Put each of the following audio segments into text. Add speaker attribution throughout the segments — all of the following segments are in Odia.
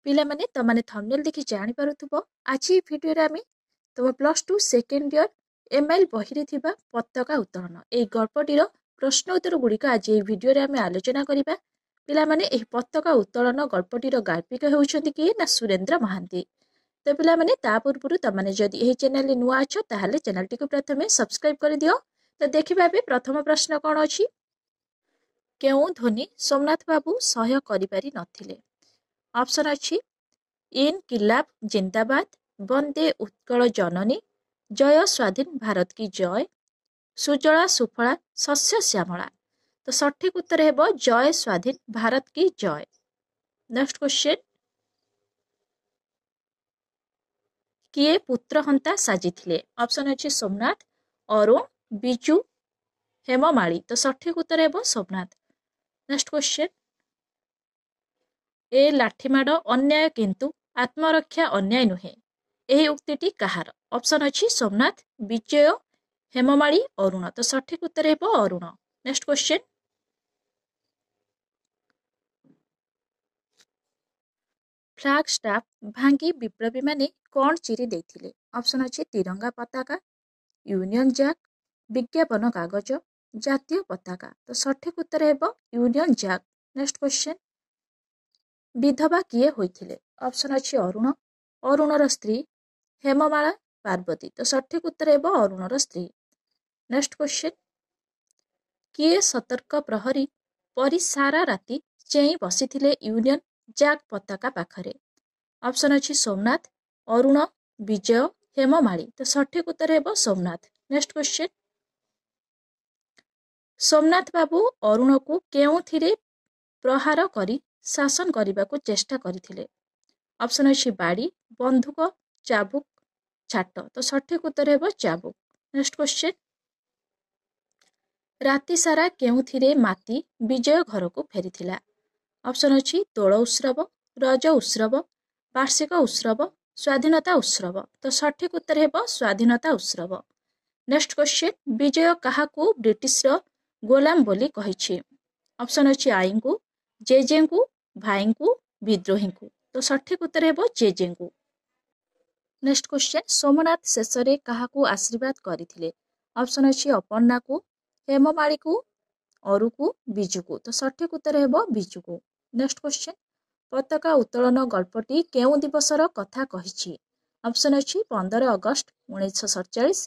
Speaker 1: ପିଲାମାନେ ତମାନେ ଥମ୍ବନେଲ ଦେଖି ଜାଣିପାରୁଥିବ ଆଜି ଏହି ଭିଡ଼ିଓରେ ଆମେ ତମ +2 ସେକେଣ୍ଡ ଇୟର ML ବହିରେ ଥିବା ପତାକା ଉତ୍ତୋଳନ ଏହି ଗଳ୍ପଟିର ପ୍ରଶ୍ନ ଉତ୍ତର ଗୁଡ଼ିକ ଆଜି ଏହି ଭିଡ଼ିଓରେ ଆମେ ଆଲୋଚନା କରିବା। ପିଲାମାନେ ଏହି ପତାକା ଉତ୍ତୋଳନ ଗଳ୍ପଟିର ଗାଳ୍ପିକ ହେଉଛନ୍ତି କିଏ ନା ସୁରେନ୍ଦ୍ର ମହାନ୍ତି। ତ ପିଲାମାନେ ତା ପୂର୍ବରୁ ତମାନେ ଯଦି ଏହି ଚ୍ୟାନେଲରେ ନୂଆ ଅଛ ତାହେଲେ ଚ୍ୟାନେଲଟିକୁ ପ୍ରଥମେ ସବସ୍କ୍ରାଇବ କରିଦିଅ। ତ ଦେଖିବା ଏବେ ପ୍ରଥମ ପ୍ରଶ୍ନ କ'ଣ ଅଛି। କେଉଁ ଧ୍ୱନି ସୋମନାଥ ବାବୁ ସହ୍ୟ କରିପାରି ନଥିଲେ? ଅପସନ୍ ଅଛି ଇନକିଲାବ ଜିନ୍ଦାବାଦ, ବନ୍ଦେ ଉତ୍କଳ ଜନନୀ, ଜୟ ସ୍ୱାଧୀନ ଭାରତ କି ଜୟ, ସୁଜଳା ସୁଫଳା ଶସ୍ୟ ଶ୍ୟାମଳା। ତ ସଠିକ ଉତ୍ତର ହେବ ଜୟ ସ୍ୱାଧୀନ ଭାରତ କି ଜୟ। ନେକ୍ସଟ କ୍ୱେଶ୍ଚନ, କିଏ ପୁତ୍ରହନ୍ତା ସାଜିଥିଲେ? ଅପସନ୍ ଅଛି ସୋମନାଥ, ଅରୁଣ, ବିଜୁ, ହେମମାଳି। ତ ସଠିକ ଉତ୍ତର ହେବ ସୋମନାଥ। ନେକ୍ସଟ କ୍ୱେଶ୍ଚନ, ଏ ଲାଠିମାଡ଼ ଅନ୍ୟାୟ କିନ୍ତୁ ଆତ୍ମରକ୍ଷା ଅନ୍ୟାୟ ନୁହେଁ। ଏହି ଉକ୍ତିଟି କାହାର? ଅପସନ୍ ଅଛି ସୋମନାଥ, ବିଜୟ, ହେମମାଳି, ଅରୁଣ। ତ ସଠିକ ଉତ୍ତର ହେବ Arun. Next question, flag staff ଭାଙ୍ଗି ବିପ୍ଳବୀମାନେ କ'ଣ ଚିରି ଦେଇଥିଲେ? ଅପସନ୍ ଅଛି ତିରଙ୍ଗା ପତାକା, ୟୁନିୟନ ଜ୍ୟାକ୍, ବିଜ୍ଞାପନ କାଗଜ, ଜାତୀୟ ପତାକା। ତ ସଠିକ ଉତ୍ତର ହେବ ୟୁନିୟନ ଜ୍ୟାକ୍। ନେକ୍ସଟ କ୍ୱେଶ୍ଚନ, ବିଧବା କିଏ ହୋଇଥିଲେ? ଅପସନ୍ ଅଛି ଅରୁଣ, ଅରୁଣର ସ୍ତ୍ରୀ, ହେମମାଳା, ପାର୍ବତୀ। ତ ସଠିକ ଉତ୍ତର ହେବ ଅରୁଣର ସ୍ତ୍ରୀ। ନେକ୍ସଟ କ୍ୱେଶ୍ଚନ, କିଏ ସତର୍କ ପ୍ରହରୀ ପରି ସାରା ରାତି ଚେଇଁ ବସିଥିଲେ ୟୁନିୟନ ଜ୍ୟାକ୍ ପତାକା ପାଖରେ? ଅପସନ୍ ଅଛି ସୋମନାଥ, ଅରୁଣ, ବିଜୟ, ହେମମାଳି। ତ ସଠିକ ଉତ୍ତର ହେବ ସୋମନାଥ। ନେକ୍ସଟ କ୍ୱେଶ୍ଚନ, ସୋମନାଥ ବାବୁ ଅରୁଣକୁ କେଉଁଥିରେ ପ୍ରହାର କରି ଶାସନ କରିବାକୁ ଚେଷ୍ଟା କରିଥିଲେ? ଅପସନ୍ ଅଛି ବାଡ଼ି, ବନ୍ଧୁକ, ଚାବୁକ, ଛାଟ। ତ ସଠିକ ଉତ୍ତର ହେବ ଚାବୁକ। ନେକ୍ସଟ କ୍ୱେଶ୍ଚନ, ରାତି ସାରା କେଉଁଥିରେ ମାତି ବିଜୟ ଘରକୁ ଫେରିଥିଲା? ଅପସନ୍ ଅଛି ଦୋଳ ଉତ୍ସବ, ରଜ ଉତ୍ସବ, ବାର୍ଷିକ ଉତ୍ସବ, ସ୍ୱାଧୀନତା ଉତ୍ସବ। ତ ସଠିକ ଉତ୍ତର ହେବ ସ୍ୱାଧୀନତା ଉତ୍ସବ। ନେକ୍ସଟ କ୍ୱେଶ୍ଚନ, ବିଜୟ କାହାକୁ ବ୍ରିଟିଶର ଗୋଲାମ ବୋଲି କହିଛି? ଅପସନ୍ ଅଛି ଆଈଙ୍କୁ, ଜେଜେଙ୍କୁ, ଭାଇଙ୍କୁ, ବିଦ୍ରୋହୀଙ୍କୁ। ତ ସଠିକ ଉତ୍ତର ହେବ ଜେଜେଙ୍କୁ। ନେକ୍ସଟ କ୍ୱେଶ୍ଚନ, ସୋମନାଥ ଶେଷରେ କାହାକୁ ଆଶୀର୍ବାଦ କରିଥିଲେ? ଅପସନ୍ ଅଛି ଅପର୍ଣ୍ଣାକୁ, ହେମମାଳିକୁ, ଅରୁକୁ, ବିଜୁକୁ। ତ ସଠିକ ଉତ୍ତର ହେବ ବିଜୁକୁ। ନେକ୍ସଟ କ୍ୱେଶ୍ଚନ, ପତାକା ଉତ୍ତୋଳନ ଗଳ୍ପଟି କେଉଁ ଦିବସର କଥା କହିଛି? ଅପସନ୍ ଅଛି 15 ଅଗଷ୍ଟ 1947,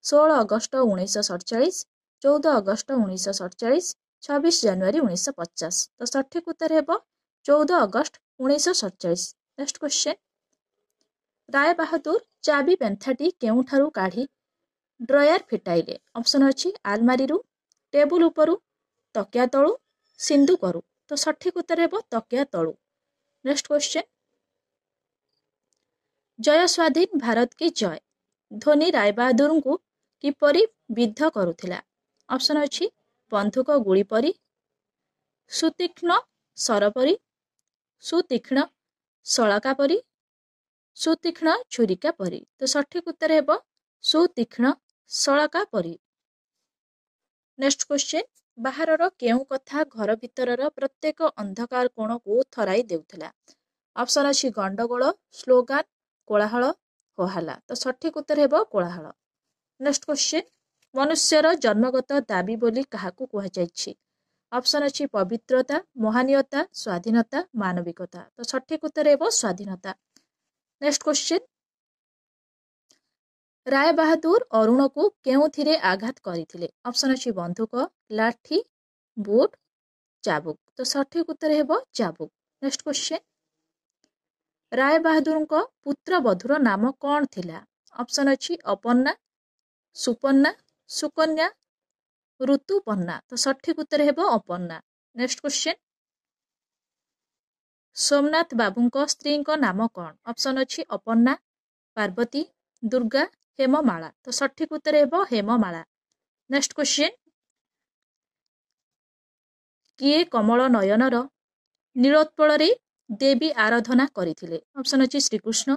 Speaker 1: 16 ଅଗଷ୍ଟ 1947, 14 ଅଗଷ୍ଟ 1947, 26 ଜାନୁଆରୀ 1950। ତ ସଠିକ ଉତ୍ତର ହେବ 14 ଅଗଷ୍ଟ 1947। ନେକ୍ସଟ କ୍ୱେଶ୍ଚନ, ରାୟ ବାହାଦୁର ଚାବି ପେନ୍ଥାଟି କେଉଁଠାରୁ କାଢ଼ି ଡ୍ରୟାର ଫିଟାଇଲେ? ଅପସନ୍ ଅଛି ଆଲମାରିରୁ, ଟେବୁଲ ଉପରୁ, ତକିଆ ତଳୁ, ସିନ୍ଦୁକରୁ। ତ ସଠିକ ଉତ୍ତର ହେବ ତକିଆ ତଳୁ। ନେକ୍ସଟ କ୍ୱେଶ୍ଚନ, ଜୟ ସ୍ୱାଧୀନ ଭାରତ କି ଜୟ ଧ୍ୱନି ରାୟବାହାଦୁରଙ୍କୁ କିପରି ବିଦ୍ଧ କରୁଥିଲା? ଅପସନ୍ ଅଛି ବନ୍ଧୁକ ଗୁଳି ପରି, ସୁତୀକ୍ଷ୍ଣ ସର ପରି, ସୁତୀକ୍ଷ୍ଣ ସଳକା ପରି, ସୁତୀକ୍ଷ୍ଣ ଛୁରିକା ପରି। ତ ସଠିକ ଉତ୍ତର ହେବ ସୁତୀକ୍ଷ୍ଣ ସଳକା ପରି। ନେକ୍ସଟ କ୍ୱେଶ୍ଚନ, ବାହାରର କେଉଁ କଥା ଘର ଭିତରର ପ୍ରତ୍ୟେକ ଅନ୍ଧକାର କୋଣକୁ ଥରାଇ ଦେଉଥିଲା? ଅପସନ୍ ଅଛି ଗଣ୍ଡଗୋଳ, ସ୍ଲୋଗାନ, କୋଳାହଳ, ହୋହାଲ୍ଲା। ତ ସଠିକ ଉତ୍ତର ହେବ କୋଳାହଳ। ନେକ୍ସଟ କ୍ୱେଶ୍ଚନ, ମନୁଷ୍ୟର ଜନ୍ମଗତ ଦାବି ବୋଲି କାହାକୁ କୁହାଯାଇଛି? ଅପସନ୍ ଅଛି ପବିତ୍ରତା, ମହାନୀୟତା, ସ୍ୱାଧୀନତା, ମାନବିକତା। ତ ସଠିକ ଉତ୍ତର ହେବ ସ୍ୱାଧୀନତା। ନେକ୍ସଟ କ୍ୱେଶ୍ଚନ, ରାୟ ବାହାଦୁର ଅରୁଣକୁ କେଉଁଥିରେ ଆଘାତ କରିଥିଲେ? ଅପସନ୍ ଅଛି ବନ୍ଧୁକ, ଲାଠି, ବୁଟ, ଚାବୁକ। ତ ସଠିକ ଉତ୍ତର ହେବ ଚାବୁକ। ନେକ୍ସଟ କ୍ୱେଶ୍ଚନ, ରାୟ ବାହାଦୁରଙ୍କ ପୁତ୍ରବଧୂର ନାମ କ'ଣ ଥିଲା? ଅପସନ୍ ଅଛି ଅପର୍ଣ୍ଣା, ସୁପର୍ଣ୍ଣା, ସୁକନ୍ୟା, ଋତୁପର୍ଣ୍ଣା। ତ ସଠିକ ଉତ୍ତର ହେବ ଅପର୍ଣ୍ଣା। ନେକ୍ସଟ କ୍ୱେଶ୍ଚନ, ସୋମନାଥ ବାବୁଙ୍କ ସ୍ତ୍ରୀଙ୍କ ନାମ କ'ଣ? ଅପସନ୍ ଅଛି ଅପର୍ଣ୍ଣା, ପାର୍ବତୀ, ଦୁର୍ଗା, ହେମମାଳା। ତ ସଠିକ ଉତ୍ତର ହେବ ହେମମାଳା। ନେକ୍ସଟ କ୍ୱେଶ୍ଚନ, କିଏ କମଳ ନୟନର ନୀଳୋତ୍ପଳରେ ଦେବୀ ଆରାଧନା କରିଥିଲେ? ଅପସନ୍ ଅଛି ଶ୍ରୀକୃଷ୍ଣ,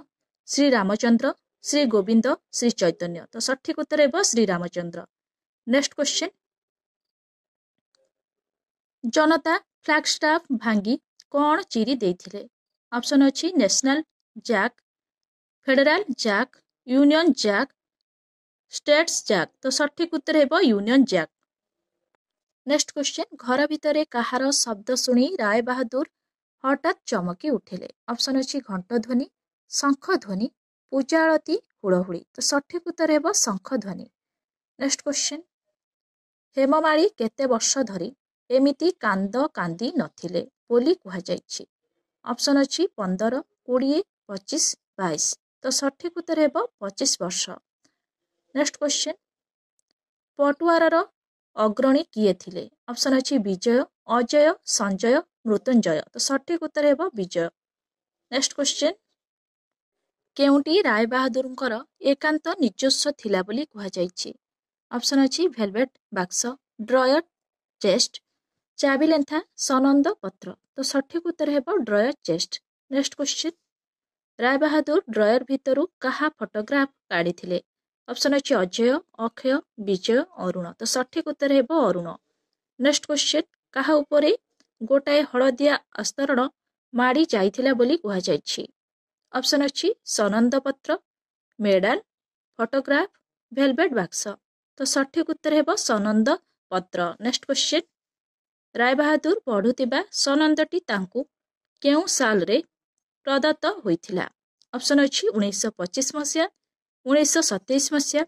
Speaker 1: ଶ୍ରୀରାମଚନ୍ଦ୍ର, ଶ୍ରୀ ଗୋବିନ୍ଦ, ଶ୍ରୀ ଚୈତନ୍ୟ। ତ ସଠିକ ଉତ୍ତର ହେବ ଶ୍ରୀରାମଚନ୍ଦ୍ର। ନେକ୍ସଟ କ୍ୱେଶ୍ଚନ, ଜନତା ଫ୍ଲାଗ ଷ୍ଟାଫ ଭାଙ୍ଗି କ'ଣ ଚିରି ଦେଇଥିଲେ? ऑप्शन अच्छी national jack, federal jack, union jack, states jack. तो सठिक उत्तर हेबो यूनियन जैक। नेक्स्ट क्वेश्चन, घर भितर काहार शब्द शुणी राय बाहादुर हठात चमकी उठिले। ऑप्शन अच्छी घंट ध्वनि, शंख ध्वनि, पूजा आरती, हुड़हुड़ी। तो सठिक उत्तर हेबो शंख ध्वनि। नेक्स्ट क्वेश्चन, हेममाळी केते वर्ष धरी एमिति कांद कांदी नथिले बोली कुहाଯାଇଛି। ऑप्शन अच्छी 15, 20, 25, 22। तो सठिक उत्तर हेबो 25 वर्ष। नेक्स्ट क्वेश्चन, पटुआर अग्रणी किए थिले। ऑप्शन अच्छी विजय, अजय, संजय, मृत्युंजय। तो सठिक उत्तर हेबो विजय। नेक्स्ट क्वेश्चन, केउंटी राय बाहादुरଙ୍କର एकांत ନିଜସ୍ୱ थिला बोली कुहाଯାଇଛି। ऑप्शन अच्छी भेलवेट बाक्स, ड्रयर चेस्ट, चाबी लेंथा, सनंद पत्र। तो सठिक उत्तर हेबो ड्रयर चेस्ट। नेक्स्ट क्वेश्चन, राय बाहादुर ड्रयर भितरु काहा फोटोग्राफ काढ़ी। ऑप्शन अच्छी अजय, अक्षय, विजय, अरुण। तो सठिक उत्तर हेबो अरुण। नेक्स्ट क्वेश्चन, काहा उपरे गोटाए हलदिया अस्तरण माड़ी जाइथिला बोली कुहाଯାଇଛି। ऑप्शन अच्छी सनंद पत्र, मेडाल, फोटोग्राफ, भेलवेट बाक्स। तो सठिक उत्तर हेबो सनंद पत्र। नेक्स्ट क्वेश्चन, राय बाहादुर पढ़ुतिबा सनंदटी तांकु केउ साल रे प्रदत्त होइथिला। ऑप्शन अच्छी 1925 मसिया, 1927 मसिया,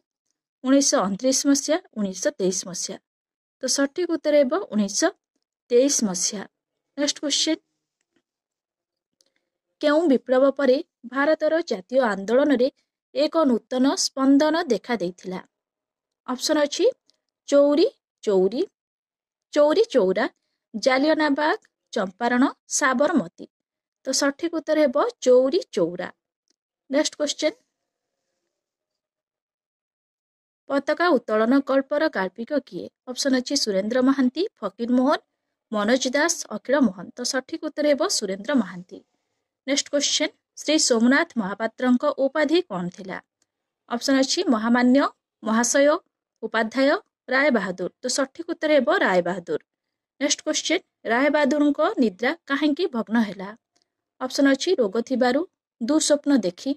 Speaker 1: 1929 मसिया, 1923 मसिया। तो सठिक उत्तर हेबो 1923 मसिया। नेक्स्ट क्वेश्चन, केउ विप्लव परे भारतर जातीय आंदोलन रे एक नूतन स्पंदन देखा देइथिला। ऑप्शन अच्छी चौरी चौरी, चौरी चौरा, जालियनाबाग, चंपारण, साबरमती। तो सठिक उत्तर हेबो चौरी चौरा। नेक्स्ट क्वेश्चन, पताका उत्तोलन गल्पर गाल्पिक किए। ऑप्शन अच्छी सुरेंद्र महांती, फकीर मोहन, मनोज दास, अखिल मोहन। तो सठिक उत्तर हेबो सुरेंद्र महांती। नेक्स्ट क्वेश्चन, श्री सोमनाथ महापात्रଙ୍କ उपाधि कौन थिला। ऑप्शन अच्छी महामान्य, महाशय, उपाध्याय, राय बाहादुर। तो सठिक उत्तर हेबो राय बाहादुर। नेक्स्ट क्वेश्चन, राय बाहादुरଙ୍କ निद्रा काहेंकी भग्न ହେଲା। ऑप्शन अच्छी रोग थिबारु, दुस्वप्न देखी,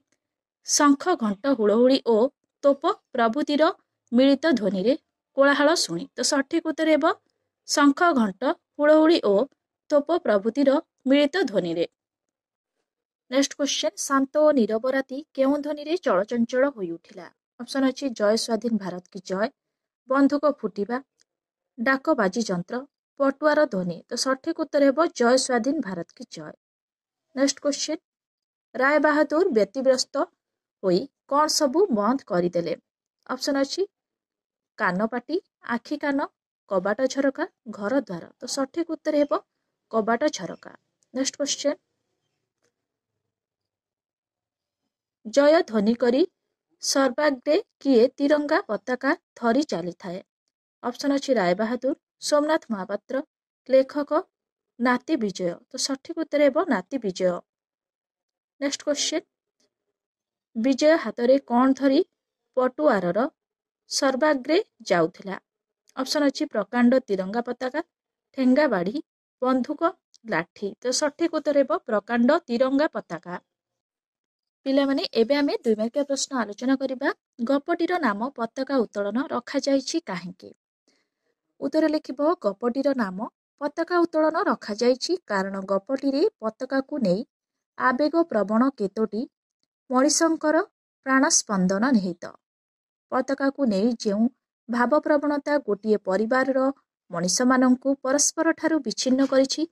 Speaker 1: शंख घंट हुड़हुड़ी ओ तोप प्रभृतिर मिलित ध्वनि रे कोलाहल शुणी। तो सठिक उत्तर हेबो शंख घंट हुड़हुड़ी ओ तोप प्रभृतिर मिलित ध्वनि रे। नेक्स्ट क्वेश्चन, शांत और नीरव राति केउं ध्वनि रे चलचंचल होई उठिला। ऑप्शन अच्छी जय स्वाधीन भारत की जय, बंधुक फुटिबा, डाक बाजी जंत्र, पटुआर ध्वनि। तो सठिक उत्तर हेबो जय स्वाधीन भारत की जय। नेक्स्ट क्वेश्चन, राय बाहादुर व्यतिव्यस्त होई कौन सबू बंद करदेले। ऑप्शन अच्छी कानपाटी, आखि कान, कबाट झरका, घर द्वार। तो सठिक उत्तर हेबो कबाट झरका। नेक्स्ट क्वेश्चन, जय ध्वनि करी सर्वाग्रे किए तिरंगा पताका धरी चली थाए। ऑप्शन अच्छी राय बाहादुर, सोमनाथ महापात्र, लेखक नाती विजय। तो सठिक उत्तर हेबो नाती विजय। नेक्स्ट क्वेश्चन, विजय हातरे कौन धरी पटुआरर सर्वाग्रे जाउथिला। ऑप्शन अच्छी प्रकांड तिरंगा पताका, ठेंगा बाढ़ी, बंधुक, लाठी। तो सठिक उत्तर हेबो प्रकांड तिरंगा पताका। पिलामाने एबे आमे 2 मार्किया प्रश्न आलोचना करिबा। गपटीर नाम पताका उत्तोलन रखा जाइछि काहेकि। उत्तर लिखिबो गपटीर नाम पताका उत्तोलन रखा जाइछि कारण गपटीरे पताकाकु नेई आवेग प्रवण केतोटी मଣିଷଙ୍କର प्राण स्पंदन निहित। पताकाकु नेई जेउ भाव प्रवणता गोटिए परिवारर मଣିଷମାନଙ୍କୁ परस्पर ठारू विच्छिन्न करिछि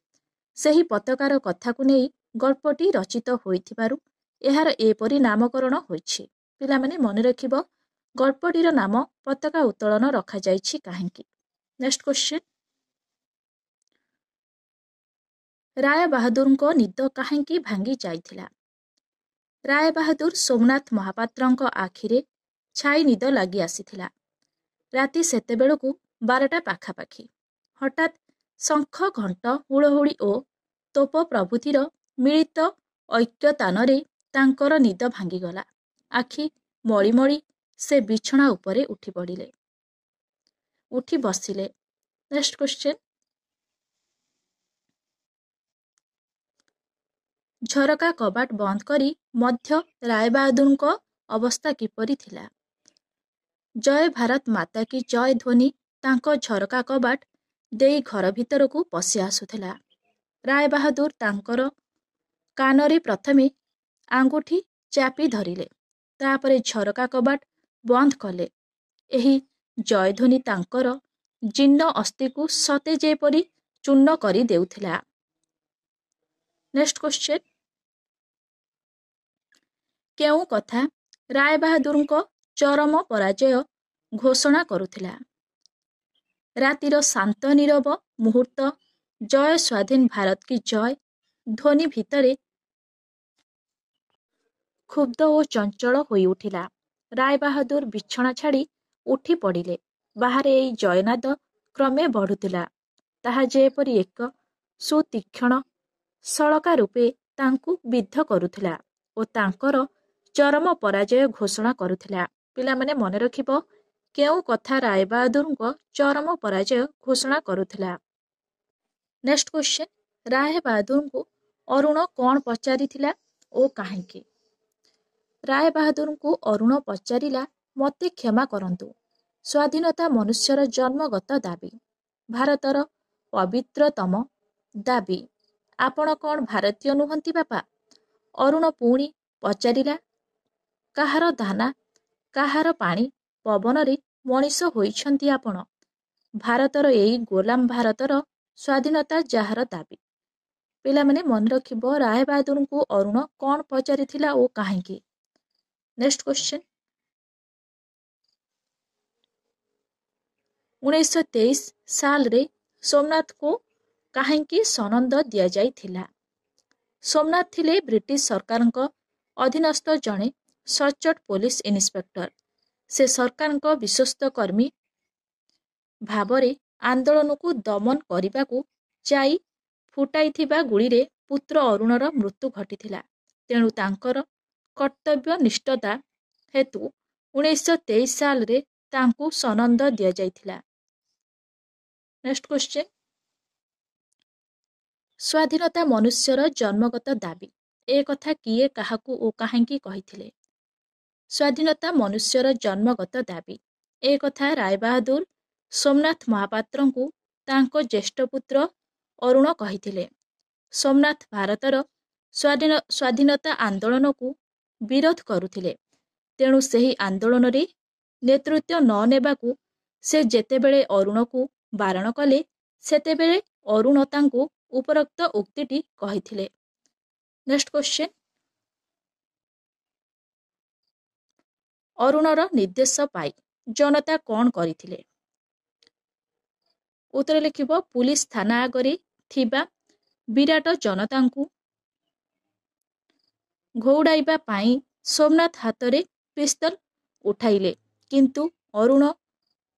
Speaker 1: ସେହି पताकार कथाकु नेई गल्पटी रचित होइथिबारु एहार एपरि नामकरण होइछि। पिलामाने मने रखिबो गल्पटीर नाम पताका उत्तोलन रखा जाइछि काहेकि। नेक्स्ट क्वेश्चन, राय बाहादुरଙ୍କ निद काहेकि भांगी जाइथिला। राय बाहादुर सोमनाथ महापात्रଙ୍କ आखिरे छाई निद लागि आसीथिला। राति सेतेबेळକୁ 12ଟା पाखापाखि। हठात शंख घंट हुड़हुड़ी ओ तोप प्रभृतिर मिलित ऐक्यताନରେ ତାଙ୍କର ନିଦ ଭାଙ୍ଗିଗଲା। ଆଖି ମଳି ମଳି ସେ ବିଛଣା ଉପରେ ଉଠି ବସିଲେ। ନେକ୍ସଟ କ୍ୱେଶ୍ଚନ, ଝରକା କବାଟ ବନ୍ଦ କରି ମଧ୍ୟ ରାୟବାହାଦୁରଙ୍କ ଅବସ୍ଥା କିପରି ଥିଲା? ଜୟ ଭାରତ ମାତା କି ଜୟ ଧ୍ୱନି ତାଙ୍କ ଝରକା କବାଟ ଦେଇ ଘର ଭିତରକୁ ପଶି ଆସୁଥିଲା। ରାୟବାହାଦୁର ତାଙ୍କର କାନରେ ପ୍ରଥମେ ଆଙ୍ଗୁଠି ଚାପି ଧରିଲେ, ତାପରେ ଝରକା କବାଟ ବନ୍ଦ କଲେ। ଏହି ଜୟଧ୍ୱନି ତାଙ୍କର ଜୀର୍ଣ୍ଣ ଅସ୍ଥିକୁ ସତେ ଯେପରି ଚୂର୍ଣ୍ଣ କରି ଦେଉଥିଲା। ନେକ୍ସଟ କ୍ୱେଶ୍ଚନ, କେଉଁ କଥା ରାୟବାହାଦୁରଙ୍କ ଚରମ ପରାଜୟ ଘୋଷଣା କରୁଥିଲା? ରାତିର ଶାନ୍ତ ନୀରବ ମୁହୂର୍ତ୍ତ ଜୟ ସ୍ୱାଧୀନ ଭାରତ କି ଜୟ ଧ୍ୱନି ଭିତରେ କ୍ଷୁବ୍ଧ ଓ ଚଞ୍ଚଳ ହୋଇଉଠିଲା। ରାୟବାହାଦୁର ବିଛଣା ଛାଡ଼ି ଉଠି ପଡ଼ିଲେ। ବାହାରେ ଏଇ ଜୟନାଦ କ୍ରମେ ବଢ଼ୁଥିଲା। ତାହା ଯେପରି ଏକ ସୁତୀକ୍ଷ୍ଣ ସଳକା ରୂପେ ତାଙ୍କୁ ବିଦ୍ଧ କରୁଥିଲା ଓ ତାଙ୍କର ଚରମ ପରାଜୟ ଘୋଷଣା କରୁଥିଲା। ପିଲାମାନେ ମନେ ରଖିବ, କେଉଁ କଥା ରାୟବାହାଦୁରଙ୍କ ଚରମ ପରାଜୟ ଘୋଷଣା କରୁଥିଲା? ନେକ୍ସଟ କ୍ୱେଶ୍ଚନ, ରାୟବାହାଦୁରଙ୍କୁ ଅରୁଣ କ'ଣ ପଚାରିଥିଲା ଓ କାହିଁକି? ରାୟବାହାଦୁରଙ୍କୁ ଅରୁଣ ପଚାରିଲା, ମୋତେ କ୍ଷମା କରନ୍ତୁ। ସ୍ୱାଧୀନତା ମନୁଷ୍ୟର ଜନ୍ମଗତ ଦାବୀ, ଭାରତର ପବିତ୍ରତମ ଦାବୀ। ଆପଣ କ'ଣ ଭାରତୀୟ ନୁହନ୍ତି ବାପା? ଅରୁଣ ପୁଣି ପଚାରିଲା, କାହାର ଦାନା, କାହାର ପାଣି ପବନରେ ମଣିଷ ହୋଇଛନ୍ତି ଆପଣ? ଭାରତର ଏଇ ଗୋଲାମ ଭାରତର ସ୍ୱାଧୀନତା ଯାହାର ଦାବୀ। ପିଲାମାନେ ମନେ ରଖିବ, ରାୟବାହାଦୁରଙ୍କୁ ଅରୁଣ କ'ଣ ପଚାରିଥିଲା ଓ କାହିଁକି? ନେକ୍ସଟ କ୍ୱେଶ୍ଚନ, 1923 ସାଲରେ ସୋମନାଥଙ୍କୁ କାହିଁକି ସନନ୍ଦ ଦିଆଯାଇଥିଲା? ସୋମନାଥ ଥିଲେ ବ୍ରିଟିଶ ସରକାରଙ୍କ ଅଧୀନସ୍ଥ ଜଣେ ସଚ୍ଚୋଟ ପୋଲିସ ଇନ୍ସପେକ୍ଟର। ସେ ସରକାରଙ୍କ ବିଶ୍ୱସ୍ତ କର୍ମୀ ଭାବରେ ଆନ୍ଦୋଳନକୁ ଦମନ କରିବାକୁ ଯାଇ ଫୁଟାଇଥିବା ଗୁଳିରେ ପୁତ୍ର ଅରୁଣର ମୃତ୍ୟୁ ଘଟିଥିଲା। ତେଣୁ ତାଙ୍କର କର୍ତ୍ତବ୍ୟନିଷ୍ଠତା ହେତୁ 1923 ସାଲରେ ତାଙ୍କୁ ସନନ୍ଦ ଦିଆଯାଇଥିଲା। ନେକ୍ସଟ କ୍ୱେଶ୍ଚନ, ସ୍ୱାଧୀନତା ମନୁଷ୍ୟର ଜନ୍ମଗତ ଦାବୀ, ଏ କଥା କିଏ କାହାକୁ ଓ କାହିଁକି କହିଥିଲେ? ସ୍ୱାଧୀନତା ମନୁଷ୍ୟର ଜନ୍ମଗତ ଦାବୀ, ଏ କଥା ରାୟବାହାଦୁର ସୋମନାଥ ମହାପାତ୍ରଙ୍କୁ ତାଙ୍କ ଜ୍ୟେଷ୍ଠ ପୁତ୍ର ଅରୁଣ କହିଥିଲେ। ସୋମନାଥ ଭାରତର ସ୍ୱାଧୀନତା ଆନ୍ଦୋଳନକୁ ବିରୋଧ କରୁଥିଲେ। ତେଣୁ ସେହି ଆନ୍ଦୋଳନରେ ନେତୃତ୍ୱ ନ ନେବାକୁ ସେ ଯେତେବେଳେ ଅରୁଣକୁ ବାରଣ କଲେ, ସେତେବେଳେ ଅରୁଣ ତାଙ୍କୁ ଉପରୋକ୍ତ ଉକ୍ତିଟି କହିଥିଲେ। ନେକ୍ସଟ କ୍ୱେଶ୍ଚନ, ଅରୁଣର ନିର୍ଦ୍ଦେଶ ପାଇ ଜନତା କ'ଣ କରିଥିଲେ? ଉତ୍ତର ଲେଖିବ, ପୁଲିସ ଥାନା ଆଗରେ ଥିବା ବିରାଟ ଜନତାଙ୍କୁ ଘଉଡ଼ାଇବା ପାଇଁ ସୋମନାଥ ହାତରେ ପିସ୍ତଲ ଉଠାଇଲେ। କିନ୍ତୁ ଅରୁଣ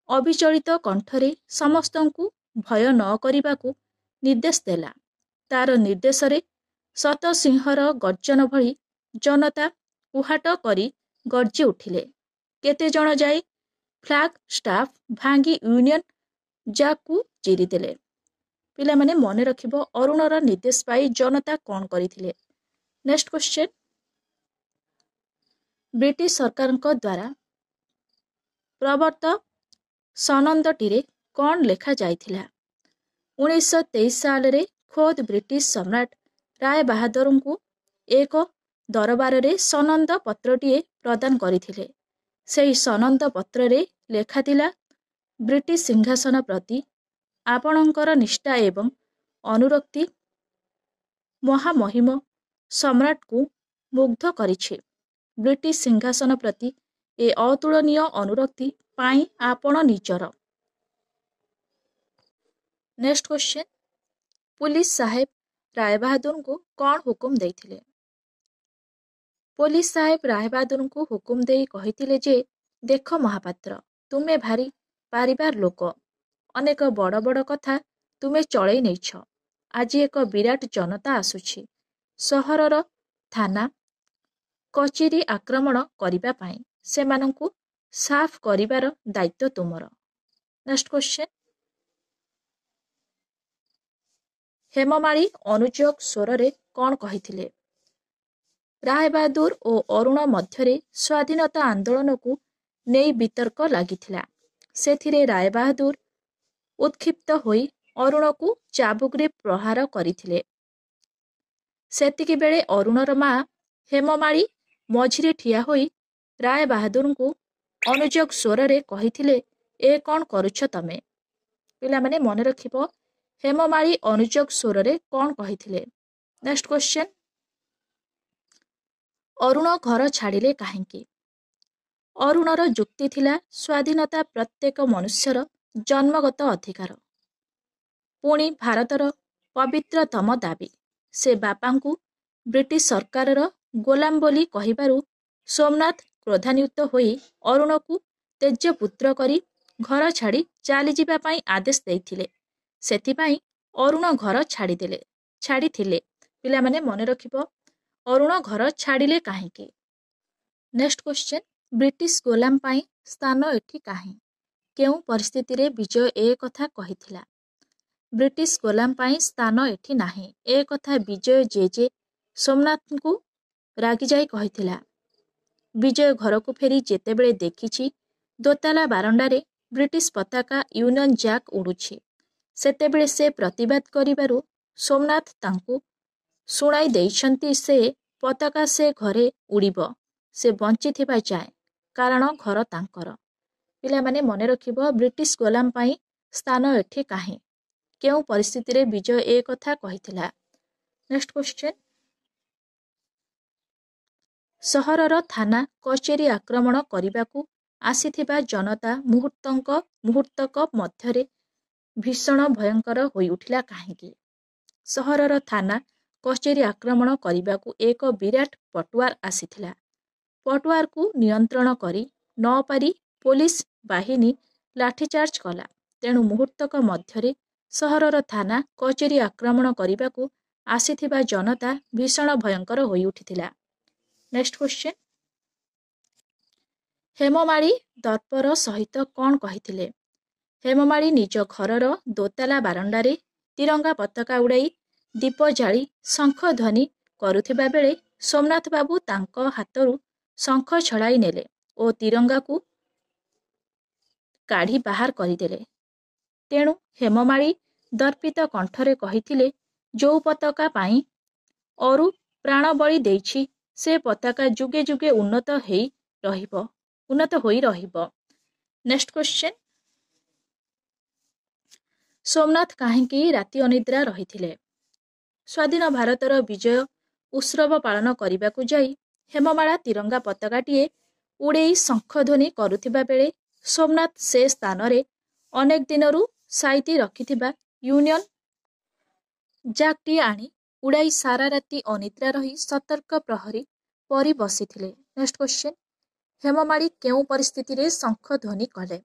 Speaker 1: ଅବିଚଳିତ କଣ୍ଠରେ ସମସ୍ତଙ୍କୁ ଭୟ ନ କରିବାକୁ ନିର୍ଦ୍ଦେଶ ଦେଲା। ତାର ନିର୍ଦ୍ଦେଶରେ ଶତ ସିଂହର ଗର୍ଜନ ଭଳି ଜନତା କୁହାଟ କରି ଗର୍ଜି ଉଠିଲେ। କେତେଜଣ ଯାଇ ଫ୍ଲାଗ ଷ୍ଟାଫ ଭାଙ୍ଗି ୟୁନିୟନ ଜାକ୍କୁ ଚିରିଦେଲେ। ପିଲାମାନେ ମନେ ରଖିବ, ଅରୁଣର ନିର୍ଦ୍ଦେଶ ପାଇ ଜନତା କ'ଣ କରିଥିଲେ? ନେକ୍ସଟ କ୍ୱେଶ୍ଚନ, ବ୍ରିଟିଶ ସରକାରଙ୍କ ଦ୍ୱାରା ପ୍ରବର୍ତ୍ତ ସନନ୍ଦଟିରେ କ'ଣ ଲେଖାଯାଇଥିଲା? 1923 ସାଲରେ ଖୋଦ୍ ବ୍ରିଟିଶ ସମ୍ରାଟ ରାୟବାହାଦୁରଙ୍କୁ ଏକ ଦରବାରରେ ସନନ୍ଦ ପତ୍ରଟିଏ ପ୍ରଦାନ କରିଥିଲେ। ସେହି ସନନ୍ଦ ପତ୍ରରେ ଲେଖାଥିଲା, ବ୍ରିଟିଶ ସିଂହାସନ ପ୍ରତି ଆପଣଙ୍କର ନିଷ୍ଠା ଏବଂ ଅନୁରକ୍ତି ମହାମହିମ ସମ୍ରାଟଙ୍କୁ ମୁଗ୍ଧ କରିଛି। ବ୍ରିଟିଶ ସିଂହାସନ ପ୍ରତି ଏ ଅତୁଳନୀୟ ଅନୁରକ୍ତି ପାଇଁ ଆପଣ ନିଜର। ନେକ୍ସଟ କ୍ୱେଶ୍ଚନ, ପୁଲିସ ସାହେବ ରାୟବାହାଦୁରଙ୍କୁ କ'ଣ ହୁକୁମ ଦେଇଥିଲେ? ପୋଲିସ ସାହେବ ରାୟବାହାଦୁରଙ୍କୁ ହୁକୁମ ଦେଇ କହିଥିଲେ ଯେ, ଦେଖ ମହାପାତ୍ର, ତୁମେ ଭାରି ପାରିବାର ଲୋକ। ଅନେକ ବଡ଼ ବଡ଼ କଥା ତୁମେ ଚଳେଇ ନେଇଛ। ଆଜି ଏକ ବିରାଟ ଜନତା ଆସୁଛି ସହରର ଥାନା କଚେରୀ ଆକ୍ରମଣ କରିବା ପାଇଁ। ସେମାନଙ୍କୁ ସାଫ କରିବାର ଦାୟିତ୍ୱ ତୁମର। ନେକ୍ସଟ କ୍ୱେଶ୍ଚନ, ହେମମାଳି ଅନୁଯୋଗ ସ୍ୱରରେ କ'ଣ କହିଥିଲେ? ରାୟବାହାଦୁର ଓ ଅରୁଣ ମଧ୍ୟରେ ସ୍ୱାଧୀନତା ଆନ୍ଦୋଳନକୁ ନେଇ ବିତର୍କ ଲାଗିଥିଲା। ସେଥିରେ ରାୟବାହାଦୁର ଉତ୍କ୍ଷିପ୍ତ ହୋଇ ଅରୁଣକୁ ଚାବୁକରେ ପ୍ରହାର କରିଥିଲେ। ସେତିକିବେଳେ ଅରୁଣର ମା ହେମମାଳୀ ମଝିରେ ଠିଆ ହୋଇ ରାୟବାହାଦୁରଙ୍କୁ ଅନୁଯୋଗ ସ୍ୱରରେ କହିଥିଲେ, ଏ କ'ଣ କରୁଛ ତମେ? ପିଲାମାନେ ମନେ ରଖିବ, ହେମମାଳୀ ଅନୁଯୋଗ ସ୍ୱରରେ କ'ଣ କହିଥିଲେ? ନେକ୍ସଟ କ୍ୱେଶ୍ଚନ, ଅରୁଣ ଘର ଛାଡ଼ିଲେ କାହିଁକି? ଅରୁଣର ଯୁକ୍ତି ଥିଲା ସ୍ୱାଧୀନତା ପ୍ରତ୍ୟେକ ମନୁଷ୍ୟର ଜନ୍ମଗତ ଅଧିକାର, ପୁଣି ଭାରତର ପବିତ୍ରତମ ଦାବି। ସେ ବାପାଙ୍କୁ ବ୍ରିଟିଶ ସରକାରର ଗୋଲାମ ବୋଲି କହିବାରୁ ସୋମନାଥ କ୍ରୋଧାନ୍ୱିତ ହୋଇ ଅରୁଣକୁ ତେଜପୁତ୍ର କରି ଘର ଛାଡ଼ି ଚାଲିଯିବା ପାଇଁ ଆଦେଶ ଦେଇଥିଲେ। ସେଥିପାଇଁ ଅରୁଣ ଘର ଛାଡ଼ିଥିଲେ। ପିଲାମାନେ ମନେ ରଖିବ, ଅରୁଣ ଘର ଛାଡ଼ିଲେ କାହିଁକି? ନେକ୍ସଟ କ୍ୱେଶ୍ଚନ, ବ୍ରିଟିଶ ଗୋଲାମ ପାଇଁ ସ୍ଥାନ ଏଠି କାହିଁ? କେଉଁ ପରିସ୍ଥିତିରେ ବିଜୟ ଏ କଥା କହିଥିଲା? ବ୍ରିଟିଶ ଗୋଲାମ ପାଇଁ ସ୍ଥାନ ଏଠି ନାହିଁ, ଏ କଥା ବିଜୟ ଜେଜେ ସୋମନାଥଙ୍କୁ ରାଗିଯାଇ କହିଥିଲା। ବିଜୟ ଘରକୁ ଫେରି ଯେତେବେଳେ ଦେଖିଛି ଦୋତାଲା ବାରଣ୍ଡାରେ ବ୍ରିଟିଶ ପତାକା ୟୁନିୟନ ଜ୍ୟାକ୍ ଉଡୁଛି, ସେତେବେଳେ ସେ ପ୍ରତିବାଦ କରିବାରୁ ସୋମନାଥ ତାଙ୍କୁ ଶୁଣାଇ ଦେଇଛନ୍ତି ସେ ପତାକା ସେ ଘରେ ଉଡ଼ିବ ସେ ବଞ୍ଚିଥିବା ଯାଏଁ, କାରଣ ଘର ତାଙ୍କର। ପିଲାମାନେ ମନେ ରଖିବ, ବ୍ରିଟିଶ ଗୋଲାମ ପାଇଁ ସ୍ଥାନ ଏଠି କାହିଁ? କେଉଁ ପରିସ୍ଥିତିରେ ବିଜୟ ଏ କଥା କହିଥିଲା? ନେକ୍ସଟ କ୍ୱେଶ୍ଚନ, ସହରର ଥାନା କଚେରୀ ଆକ୍ରମଣ କରିବାକୁ ଆସିଥିବା ଜନତା ମୁହୂର୍ତ୍ତକ ମଧ୍ୟରେ ଭୀଷଣ ଭୟଙ୍କର ହୋଇଉଠିଲା କାହିଁକି? ସହରର ଥାନା କଚେରୀ ଆକ୍ରମଣ କରିବାକୁ ଏକ ବିରାଟ ପଟୁଆର ଆସିଥିଲା। ପଟୁଆରକୁ ନିୟନ୍ତ୍ରଣ କରି ନ ପାରି ପୋଲିସ ବାହିନୀ ଲାଠିଚାର୍ଜ କଲା। ତେଣୁ ମୁହୂର୍ତ୍ତକ ମଧ୍ୟରେ ସହରର ଥାନା କଚେରୀ ଆକ୍ରମଣ କରିବାକୁ ଆସିଥିବା ଜନତା ଭୀଷଣ ଭୟଙ୍କର ହୋଇଉଠିଥିଲା। ନେକ୍ସଟ କ୍ୱେଶ୍ଚନ, ହେମମାଳୀ ଦର୍ପର ସହିତ କ'ଣ କହିଥିଲେ? ହେମମାଳୀ ନିଜ ଘରର ଦୋତାଲା ବାରଣ୍ଡାରେ ତିରଙ୍ଗା ପତାକା ଉଡ଼ାଇ ଦୀପ ଜାଳି ଶଙ୍ଖ ଧ୍ୱନି କରୁଥିବା ବେଳେ ସୋମନାଥ ବାବୁ ତାଙ୍କ ହାତରୁ ଶଙ୍ଖ ଛଡ଼ାଇ ନେଲେ ଓ ତିରଙ୍ଗାକୁ କାଢ଼ି ବାହାର କରିଦେଲେ। ତେଣୁ ହେମମାଳୀ ଦର୍ପିତ କଣ୍ଠରେ କହିଥିଲେ, ଯୋଉ ପତାକା ପାଇଁ ଅରୁ ପ୍ରାଣ ବଳି ଦେଇଛି ସେ ପତାକା ଯୁଗେ ଯୁଗେ ଉନ୍ନତ ହୋଇ ରହିବ। ନେକ୍ସଟ କ୍ୱେଶ୍ଚନ, ସୋମନାଥ କାହିଁକି ରାତି ଅନିଦ୍ରା ରହିଥିଲେ? ସ୍ୱାଧୀନ ଭାରତର ବିଜୟ ଉତ୍ସବ ପାଳନ କରିବାକୁ ଯାଇ ହେମମାଳା ତିରଙ୍ଗା ପତାକାଟିଏ ଉଡ଼େଇ ଶଙ୍ଖଧ୍ୱନି କରୁଥିବା ବେଳେ ସୋମନାଥ ସେ ସ୍ଥାନରେ ଅନେକ ଦିନରୁ ସାଇତି ରଖିଥିବା ୟୁନିୟନ ଜ୍ୟାକ୍ଟିଏ ଆଣି ଉଡ଼ାଇ ସାରା ରାତି ଅନିଦ୍ରା ରହି ସତର୍କ ପ୍ରହରୀ ପରି ବସିଥିଲେ। ନେକ୍ସଟ କ୍ୱେଶ୍ଚନ, ହେମମାଳୀ କେଉଁ ପରିସ୍ଥିତିରେ ଶଙ୍ଖଧ୍ୱନି କଲେ?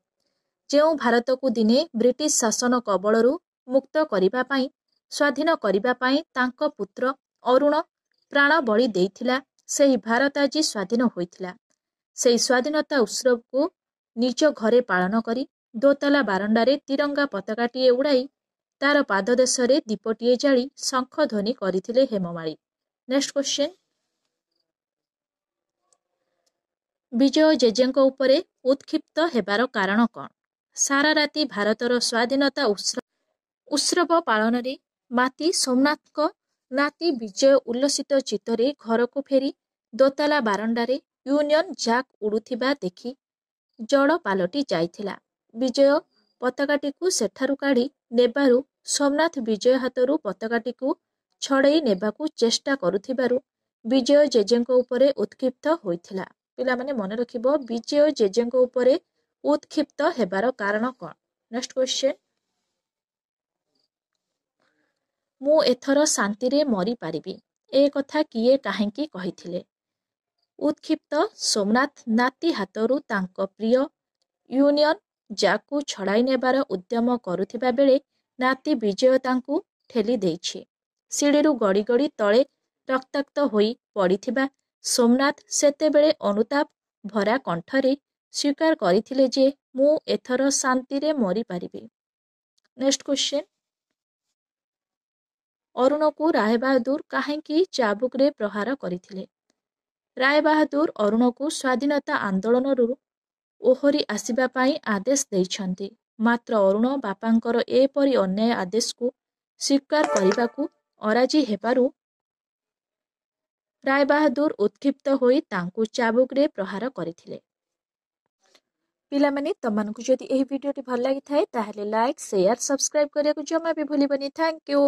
Speaker 1: ଯେଉଁ ଭାରତକୁ ଦିନେ ବ୍ରିଟିଶ ଶାସନ କବଳରୁ ମୁକ୍ତ କରିବା ପାଇଁ, ସ୍ୱାଧୀନ କରିବା ପାଇଁ ତାଙ୍କ ପୁତ୍ର ଅରୁଣ ପ୍ରାଣ ବଳି ଦେଇଥିଲା, ସେହି ଭାରତ ଆଜି ସ୍ୱାଧୀନ ହୋଇଥିଲା। ସେହି ସ୍ୱାଧୀନତା ଉତ୍ସବକୁ ନିଜ ଘରେ ପାଳନ କରି ଦୋତାଲା ବାରଣ୍ଡାରେ ତିରଙ୍ଗା ପତାକାଟିଏ ଉଡ଼ାଇ ତାର ପାଦଦେଶରେ ଦୀପଟିଏ ଜାଳି ଶଙ୍ଖ ଧ୍ୱନି କରିଥିଲେ ହେମମାଳୀ। ନେକ୍ସଟ କ୍ୱେଶ୍ଚନ, ବିଜୟ ଜେଜେଙ୍କ ଉପରେ ଉତ୍କ୍ଷିପ୍ତ ହେବାର କାରଣ କ'ଣ? ସାରା ରାତି ଭାରତର ସ୍ୱାଧୀନତା ଉତ୍ସବ ପାଳନରେ ମାତି ସୋମନାଥଙ୍କ ନାତି ବିଜୟ ଉଲ୍ଲସିତ ଚିତ୍ତରେ ଘରକୁ ଫେରି ଦୋତାଲା ବାରଣ୍ଡାରେ ୟୁନିୟନ ଜ୍ୟାକ୍ ଉଡୁଥିବା ଦେଖି ଜଡ଼ ପାଲଟି ଯାଇଥିଲା। ବିଜୟ ପତାକାଟିକୁ ସେଠାରୁ କାଢ଼ି ନେବାରୁ ସୋମନାଥ ବିଜୟ ହାତରୁ ପତାକାଟିକୁ ଛଡ଼େଇ ନେବାକୁ ଚେଷ୍ଟା କରୁଥିବାରୁ ବିଜୟ ଜେଜେଙ୍କ ଉପରେ ଉତ୍କ୍ଷିପ୍ତ ହୋଇଥିଲା। ପିଲାମାନେ ମନେ ରଖିବ, ବିଜୟ ଜେଜେଙ୍କ ଉପରେ ଉତ୍କ୍ଷିପ୍ତ ହେବାର କାରଣ କ'ଣ? ନେକ୍ସଟ କ୍ୱେଶ୍ଚନ, ମୁଁ ଏଥର ଶାନ୍ତିରେ ମରିପାରିବି, ଏ କଥା କିଏ କାହିଁକି କହିଥିଲେ? ଉତ୍କ୍ଷିପ୍ତ ସୋମନାଥ ନାତି ହାତରୁ ତାଙ୍କ ପ୍ରିୟ ୟୁନିୟନ ଜ୍ୟାକ୍କୁ ଛଡ଼ାଇ ନେବାର ଉଦ୍ୟମ କରୁଥିବା ବେଳେ ନାତି ବିଜୟ ତାଙ୍କୁ ଠେଲି ଦେଇଛି। ସିଡ଼ିରୁ ଗଡ଼ି ଗଡ଼ି ତଳେ ରକ୍ତାକ୍ତ ହୋଇ ପଡ଼ିଥିବା ସୋମନାଥ ସେତେବେଳେ ଅନୁତାପ ଭରା କଣ୍ଠରେ ସ୍ୱୀକାର କରିଥିଲେ ଯେ ମୁଁ ଏଥର ଶାନ୍ତିରେ ମରିପାରିବି। ନେକ୍ସଟ କ୍ୱେଶ୍ଚନ, ଅରୁଣକୁ ରାୟବାହାଦୁର କାହିଁକି ଚାବୁକରେ ପ୍ରହାର କରିଥିଲେ? ରାୟ ବାହାଦୁର ଅରୁଣକୁ ସ୍ୱାଧୀନତା ଆନ୍ଦୋଳନରୁ ଓହରି ଆସିବା ପାଇଁ ଆଦେଶ ଦେଇଛନ୍ତି। ମାତ୍ର ଅରୁଣ ବାପାଙ୍କର ଏପରି ଅନ୍ୟାୟ ଆଦେଶକୁ ସ୍ୱୀକାର କରିବାକୁ ଅରାଜି ହେବାରୁ ରାୟ ବାହାଦୁର ଉତ୍କ୍ଷିପ୍ତ ହୋଇ ତାଙ୍କୁ ଚାବୁକରେ ପ୍ରହାର କରିଥିଲେ। ପିଲାମାନେ, ତମମାନଙ୍କୁ ଯଦି ଏହି ଭିଡ଼ିଓଟି ଭଲ ଲାଗିଥାଏ ତାହେଲେ ଲାଇକ୍, ସେୟାର, ସବସ୍କ୍ରାଇବ୍ କରିବାକୁ ଜମା ବି ଭୁଲିବନି। Thank you.